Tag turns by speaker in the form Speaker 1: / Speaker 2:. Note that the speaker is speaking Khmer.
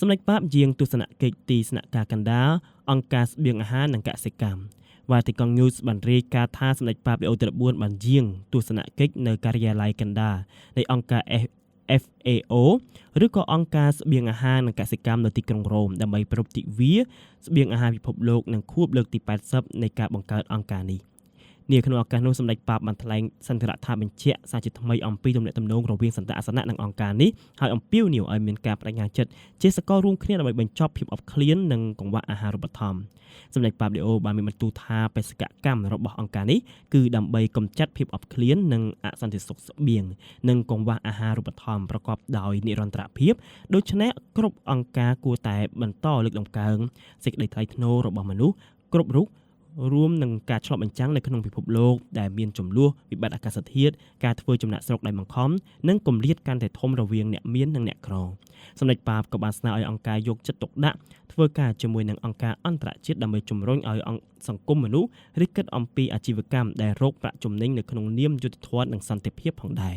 Speaker 1: សម្ដេចប៉ាបយាងទស្សនកិច្ចទីស្នាក់ការកណ្ដាលអង្គការស្បៀងអាហារនិងកសិកម្មVatican News បានរាយការណ៍ថាសម្ដេចប៉ាបលេអូទី14បានយាងទស្សនកិច្ចនៅការិយាល័យកណ្ដាលនៃអង្គការ FAO ឬក៏អង្គការស្បៀងអាហារនិងកសិកម្មនៅទីក្រុងរ៉ូមដើម្បីប្រពៃទិវាស្បៀងអាហារពិភពលោកនិងខួបលើកទី80នៃការបង្កើតអង្គការនេះនាក្នុងឱកាសនោះសម្ដេចប៉ាបបានថ្លែងសន្ទរថាបញ្ជាក់សារជាថ្មីអំពីទំនាក់ទំនងរវាងសន្តិអាសនៈនិងអង្គការនេះហើយអំពាវនាវឲ្យមានការបដិញ្ញាចិត្តជាសកលរួមគ្នាដើម្បីបញ្ចប់ភាពអត់ឃ្លាននិងកង្វះអាហារូបត្ថម្ភសម្ដេចប៉ាបលេអូបានមានបន្ទូលថាបេសកកម្មរបស់អង្គការនេះគឺដើម្បីកម្ចាត់ភាពអត់ឃ្លាននិងអសន្តិសុខស្បៀងនិងកង្វះអាហារូបត្ថម្ភប្រកបដោយនិរន្តរភាពដូច្នេះគ្រប់អង្គការគួរតែបន្តលើកតម្កើងសេចក្តីថ្លៃថ្នូររបស់មនុស្សគ្រប់រូបរួមនឹងការឆ្លុះបញ្ចាំងនៅក្នុងពិភពលោកដែលមានចំនួនវិបត្តិអាកាសធាតុការធ្វើចំណាក់ស្រុកដោយបង្ខំនិងគម្លាតកាន់តែធំរវាងអ្នកមាននិងអ្នកក្រសម្ដេចប៉ាបក៏បានស្នើឲ្យអង្គការយកចិត្តទុកដាក់ធ្វើការជាមួយនឹងអង្គការអន្តរជាតិដើម្បីជំរុញឲ្យសង្គមមនុស្សរិះគិតអំពីអាជីវកម្មដែលរកប្រាក់ចំណេញនៅក្នុងនាមយុត្តិធម៌និងសន្តិភាពផងដែរ